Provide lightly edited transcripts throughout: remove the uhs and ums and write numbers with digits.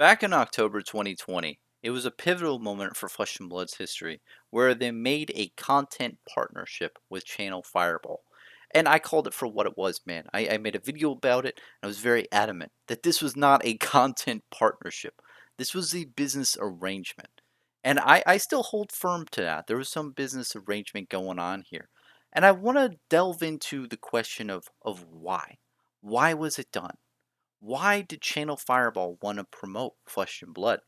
Back in October 2020, it was a pivotal moment for Flesh and Blood's history, where they made a content partnership with Channel Fireball. And I called it for what it was, man. I made a video about it, and I was very adamant that this was not a content partnership. This was a business arrangement. And I still hold firm to that. There was some business arrangement going on here. And I want to delve into the question of why. Why was it done? Why did Channel Fireball want to promote Flesh and Blood?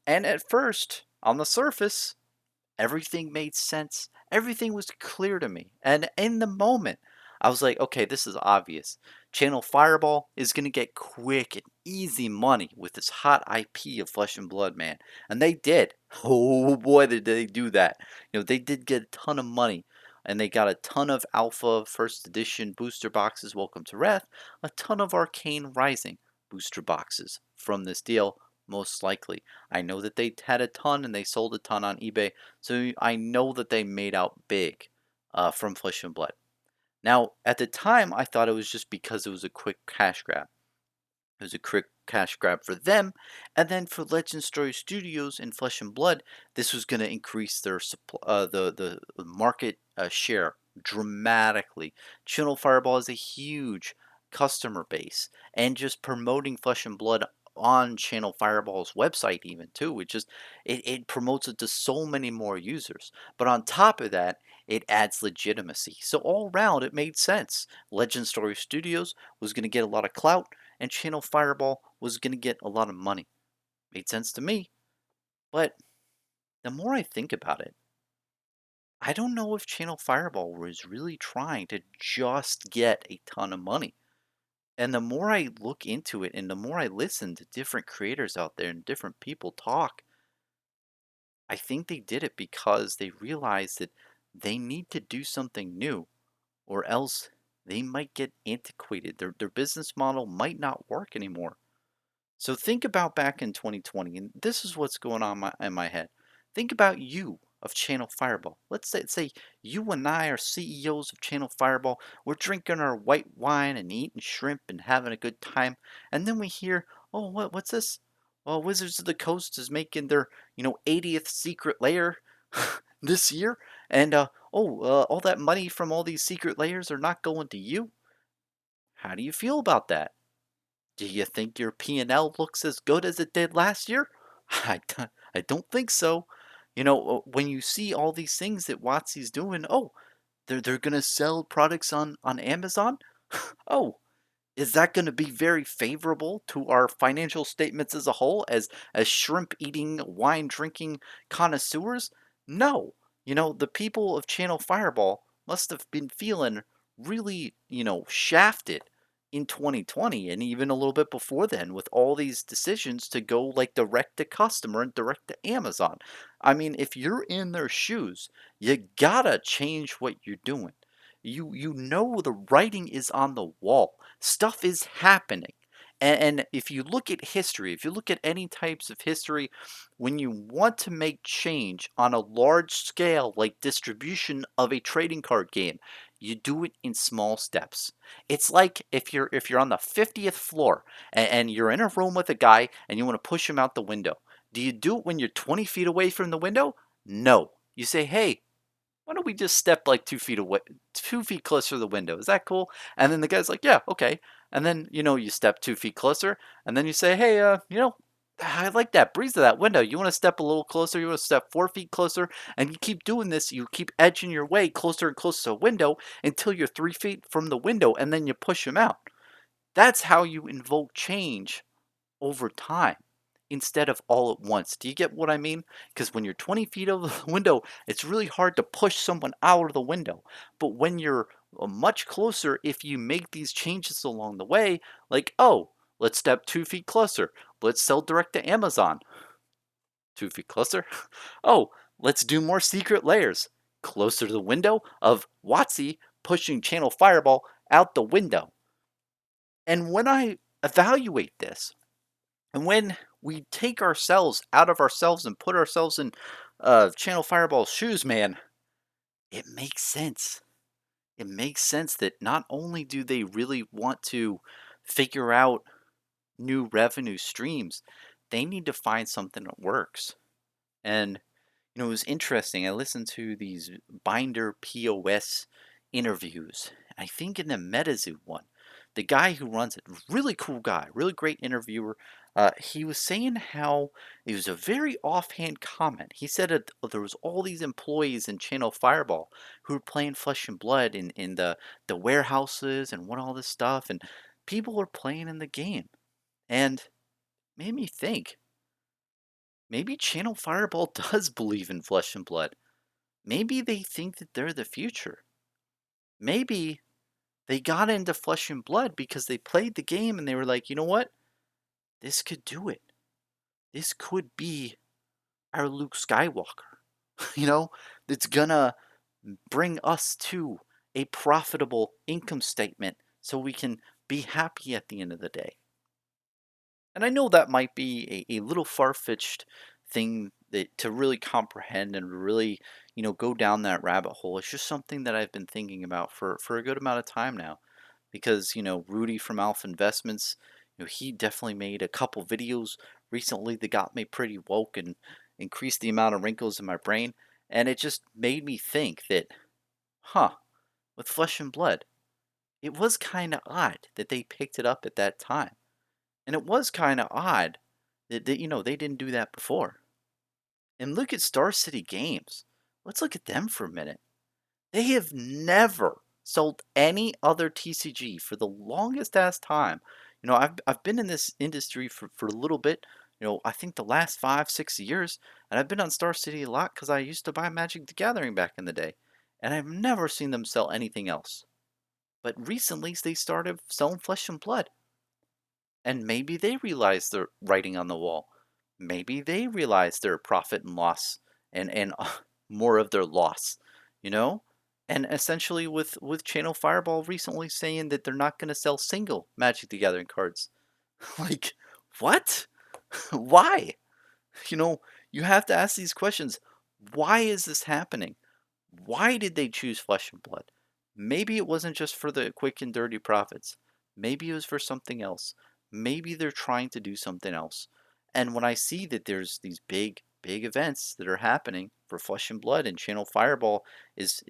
And at first, on the surface, everything made sense. Everything was clear to me. And in the moment, I was like, okay, this is obvious. Channel Fireball is going to get quick and easy money with this hot IP of Flesh and Blood, man. And they did. Oh boy, did they do that. They did get a ton of money. And they got a ton of Alpha First Edition booster boxes, Welcome to Wrath, a ton of Arcane Rising booster boxes from this deal, most likely. I know that they had a ton and they sold a ton on eBay, so I know that they made out big from Flesh and Blood. Now, at the time, I thought it was just because it was a quick cash grab. It was a quick cash grab for them, and then for Legend Story Studios and Flesh and Blood, this was going to increase their the market share dramatically. Channel Fireball is a huge customer base, and just promoting Flesh and Blood on Channel Fireball's website even too, it promotes it to so many more users. But on top of that, it adds legitimacy. So all around, it made sense. Legend Story Studios was going to get a lot of clout, and Channel Fireball was going to get a lot of money. Made sense to me. But the more I think about it, I don't know if Channel Fireball was really trying to just get a ton of money. And the more I look into it and the more I listen to different creators out there and different people talk, I think they did it because they realized that they need to do something new or else they might get antiquated. Their business model might not work anymore. So think about back in 2020, and this is what's going on in my head. Think about you of Channel Fireball. Let's say you and I are CEOs of Channel Fireball. We're drinking our white wine and eating shrimp and having a good time, and then we hear, oh, what's this? Well, Wizards of the Coast is making their 80th secret layer this year, and all that money from all these secret layers are not going to you. How do you feel about that? Do you think your P&L looks as good as it did last year? I don't think so. When you see all these things that Watsy's doing, oh, they're gonna sell products on Amazon. Oh, is that going to be very favorable to our financial statements as a whole, as shrimp eating, wine drinking connoisseurs? No. The people of Channel Fireball must have been feeling really, shafted in 2020 and even a little bit before then with all these decisions to go like direct to customer and direct to Amazon. I mean, if you're in their shoes, you gotta change what you're doing. You know the writing is on the wall. Stuff is happening. And if you look at history, if you look at any types of history, when you want to make change on a large scale, like distribution of a trading card game, you do it in small steps. It's like if you're on the 50th floor and you're in a room with a guy and you want to push him out the window. Do you do it when you're 20 feet away from the window? No. You say, hey, why don't we just step like 2 feet away, 2 feet closer to the window? Is that cool? And then the guy's like, yeah, okay. And then, you step 2 feet closer and then you say, hey, I like that breeze of that window. You want to step a little closer? You want to step 4 feet closer? And you keep doing this. You keep edging your way closer and closer to the window until you're 3 feet from the window and then you push him out. That's how you invoke change over time instead of all at once. Do you get what I mean? Because when you're 20 feet over the window, it's really hard to push someone out of the window. But when you're much closer, if you make these changes along the way, like, oh, let's step 2 feet closer. Let's sell direct to Amazon. 2 feet closer. Oh, let's do more secret layers. Closer to the window of Watsy pushing Channel Fireball out the window. And when I evaluate this, and when we take ourselves out of ourselves and put ourselves in Channel Fireball's shoes, man, it makes sense. It makes sense that not only do they really want to figure out new revenue streams, they need to find something that works. And it was interesting. I listened to these Binder POS interviews. I think in the MetaZoo one, the guy who runs it, really cool guy, really great interviewer. He was saying how it was a very offhand comment. He said that there was all these employees in Channel Fireball who were playing Flesh and Blood in the warehouses and what all this stuff, and people were playing in the game, and made me think maybe Channel Fireball does believe in Flesh and Blood. Maybe they think that they're the future. Maybe they got into Flesh and Blood because they played the game and they were like, you know what? This could do it. This could be our Luke Skywalker. you know, it's gonna bring us to a profitable income statement so we can be happy at the end of the day. And I know that might be a little far-fetched thing that to really comprehend and really, go down that rabbit hole. It's just something that I've been thinking about for a good amount of time now. Because, Rudy from Alpha Investments, he definitely made a couple videos recently that got me pretty woke and increased the amount of wrinkles in my brain. And it just made me think that, huh, with Flesh and Blood, it was kind of odd that they picked it up at that time. And it was kind of odd that they didn't do that before. And look at Star City Games. Let's look at them for a minute. They have never sold any other TCG for the longest ass time. I've been in this industry for a little bit. I think the last 5, 6 years, and I've been on Star City a lot because I used to buy Magic the Gathering back in the day, and I've never seen them sell anything else. But recently, they started selling Flesh and Blood. And maybe they realize the writing on the wall. Maybe they realize their profit and loss and more of their loss, you know? And essentially with Channel Fireball recently saying that they're not going to sell single Magic the Gathering cards. Like, what? Why? You know, you have to ask these questions. Why is this happening? Why did they choose Flesh and Blood? Maybe it wasn't just for the quick and dirty profits. Maybe it was for something else. Maybe they're trying to do something else. And when I see that there's these big, big events that are happening for Flesh and Blood and Channel Fireball is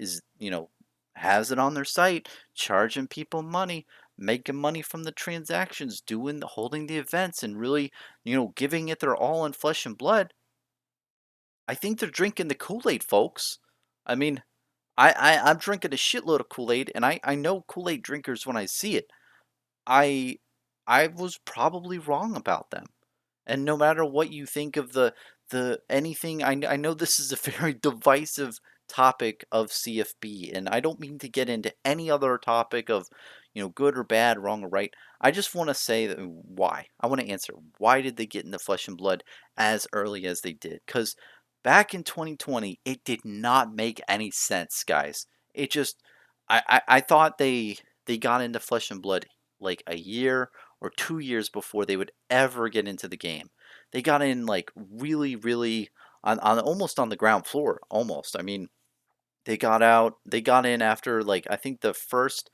has it on their site, charging people money, making money from the transactions, holding the events and really, giving it their all in Flesh and Blood. I think they're drinking the Kool-Aid, folks. I mean, I'm drinking a shitload of Kool-Aid, and I know Kool-Aid drinkers when I see it. I I was probably wrong about them. And no matter what you think of the anything, I know this is a very divisive topic of CFB, and I don't mean to get into any other topic of, good or bad, wrong or right. I just want to say that why. I want to answer why did they get into Flesh and Blood as early as they did? Because back in 2020, it did not make any sense, guys. It just, I thought they got into Flesh and Blood like a year or 2 years before they would ever get into the game. They got in like really, really on almost on the ground floor, almost. I mean, they got in after like I think the first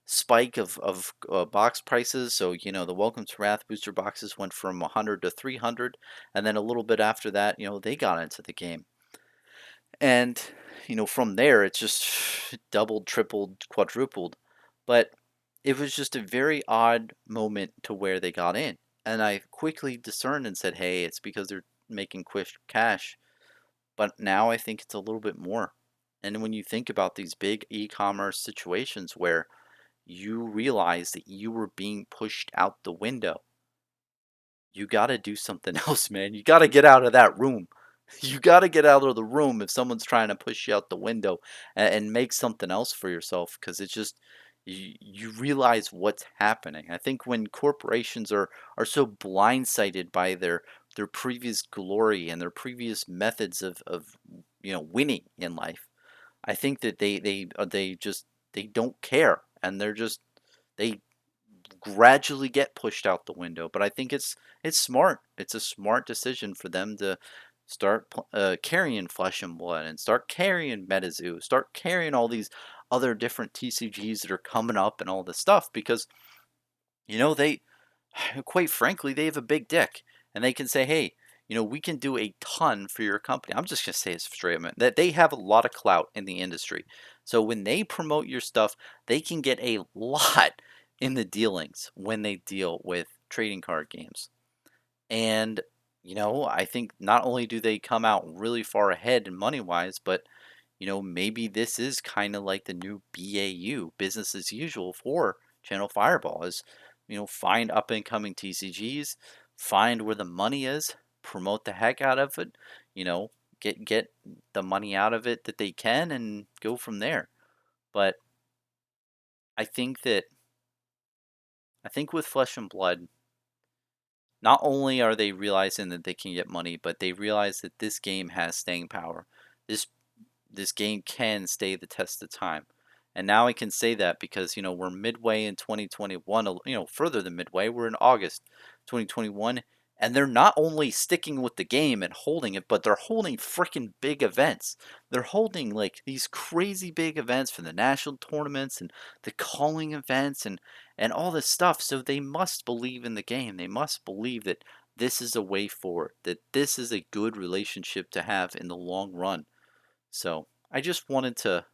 spike of box prices. So the Welcome to Wrath booster boxes went from 100 to 300, and then a little bit after that, they got into the game. And from there, it's just doubled, tripled, quadrupled. But it was just a very odd moment to where they got in. And I quickly discerned and said, hey, it's because they're making quick cash. But now I think it's a little bit more. And when you think about these big e-commerce situations where you realize that you were being pushed out the window, you got to do something else, man. You got to get out of that room. You got to get out of the room if someone's trying to push you out the window and make something else for yourself because it's just you realize what's happening. I think when corporations are so blindsided by their previous glory and their previous methods of winning in life, I think that they don't care and they gradually get pushed out the window. But I think it's smart. It's a smart decision for them to start carrying Flesh and Blood and start carrying MetaZoo, start carrying all these other different TCGs that are coming up and all this stuff because they quite frankly they have a big dick and they can say, hey, we can do a ton for your company. I'm just gonna say it straight up, man, that they have a lot of clout in the industry. So when they promote your stuff, they can get a lot in the dealings when they deal with trading card games. And, I think not only do they come out really far ahead in money wise, but, maybe this is kind of like the new BAU, business as usual for Channel Fireball is, find up and coming TCGs, find where the money is, promote the heck out of it, you know, get the money out of it that they can and go from there. But I think that I think with Flesh and Blood, not only are they realizing that they can get money, but they realize that this game has staying power. This this game can stay the test of time. And now I can say that because, we're midway in 2021, further than midway, we're in August 2021, and they're not only sticking with the game and holding it, but they're holding freaking big events. They're holding like these crazy big events for the national tournaments and the calling events and all this stuff. So they must believe in the game. They must believe that this is a way forward, that this is a good relationship to have in the long run. So I just wanted to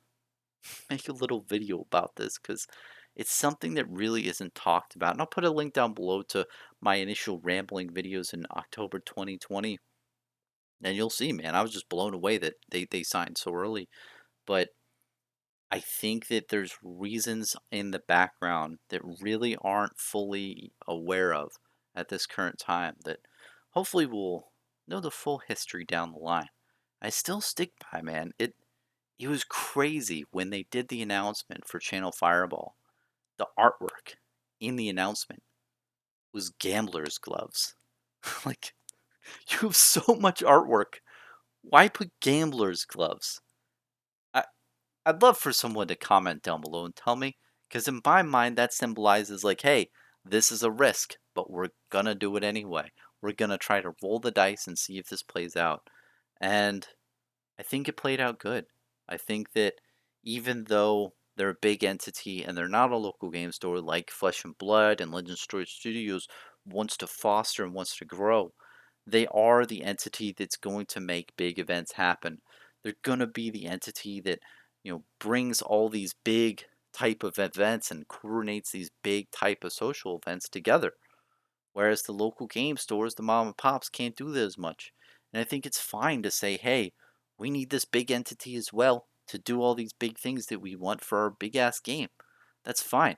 make a little video about this because it's something that really isn't talked about. And I'll put a link down below to my initial rambling videos in October 2020. And you'll see, man, I was just blown away that they signed so early. But I think that there's reasons in the background that really aren't fully aware of at this current time that hopefully we'll know the full history down the line. I still stick by, man. It was crazy when they did the announcement for Channel Fireball. The artwork in the announcement was gambler's gloves. Like, you have so much artwork. Why put gambler's gloves? I, I'd love for someone to comment down below and tell me, because in my mind, that symbolizes, like, hey, this is a risk, but we're gonna do it anyway. We're gonna try to roll the dice and see if this plays out. And I think it played out good. I think that even though they're a big entity and they're not a local game store like Flesh and Blood and Legend Storage Studios wants to foster and wants to grow, they are the entity that's going to make big events happen. They're going to be the entity that, brings all these big type of events and coordinates these big type of social events together. Whereas the local game stores, the mom and pops, can't do that as much. And I think it's fine to say, hey, we need this big entity as well to do all these big things that we want for our big ass game. That's fine.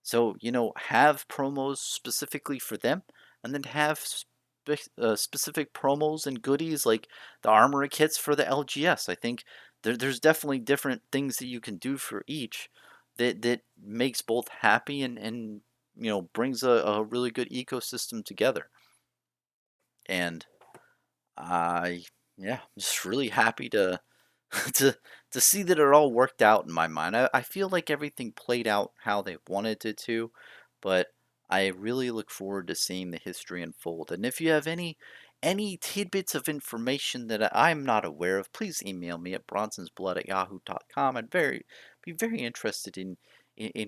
So, have promos specifically for them and then have specific promos and goodies like the armory kits for the LGS. I think there's definitely different things that you can do for each that makes both happy and brings a really good ecosystem together. And I, yeah, I'm just really happy to to to see that it all worked out in my mind. I feel like everything played out how they wanted it to, but I really look forward to seeing the history unfold. And if you have any tidbits of information that I'm not aware of, please email me at bronsonsblood@yahoo.com. I'd be very interested in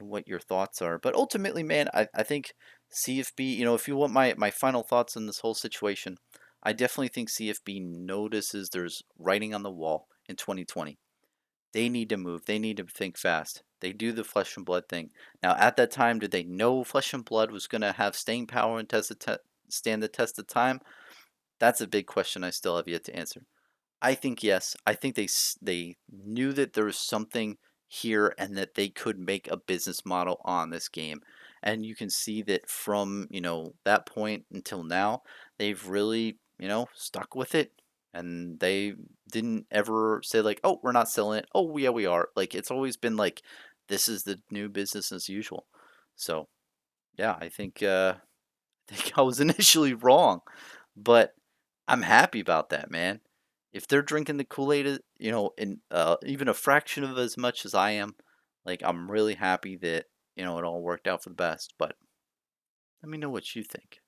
what your thoughts are. But ultimately, man, I think CFB, if you want my final thoughts on this whole situation, I definitely think CFB notices there's writing on the wall in 2020. They need to move. They need to think fast. They do the Flesh and Blood thing. Now, at that time, did they know Flesh and Blood was going to have staying power and stand the test of time? That's a big question I still have yet to answer. I think yes. I think they knew that there was something here and that they could make a business model on this game. And you can see that from, that point until now, they've really, stuck with it. And they didn't ever say like, "Oh, we're not selling it." "Oh, yeah, we are." Like it's always been like this is the new business as usual. So, yeah, I think I was initially wrong, but I'm happy about that, man. If they're drinking the Kool-Aid, in even a fraction of as much as I am, like I'm really happy that it all worked out for the best. But let me know what you think.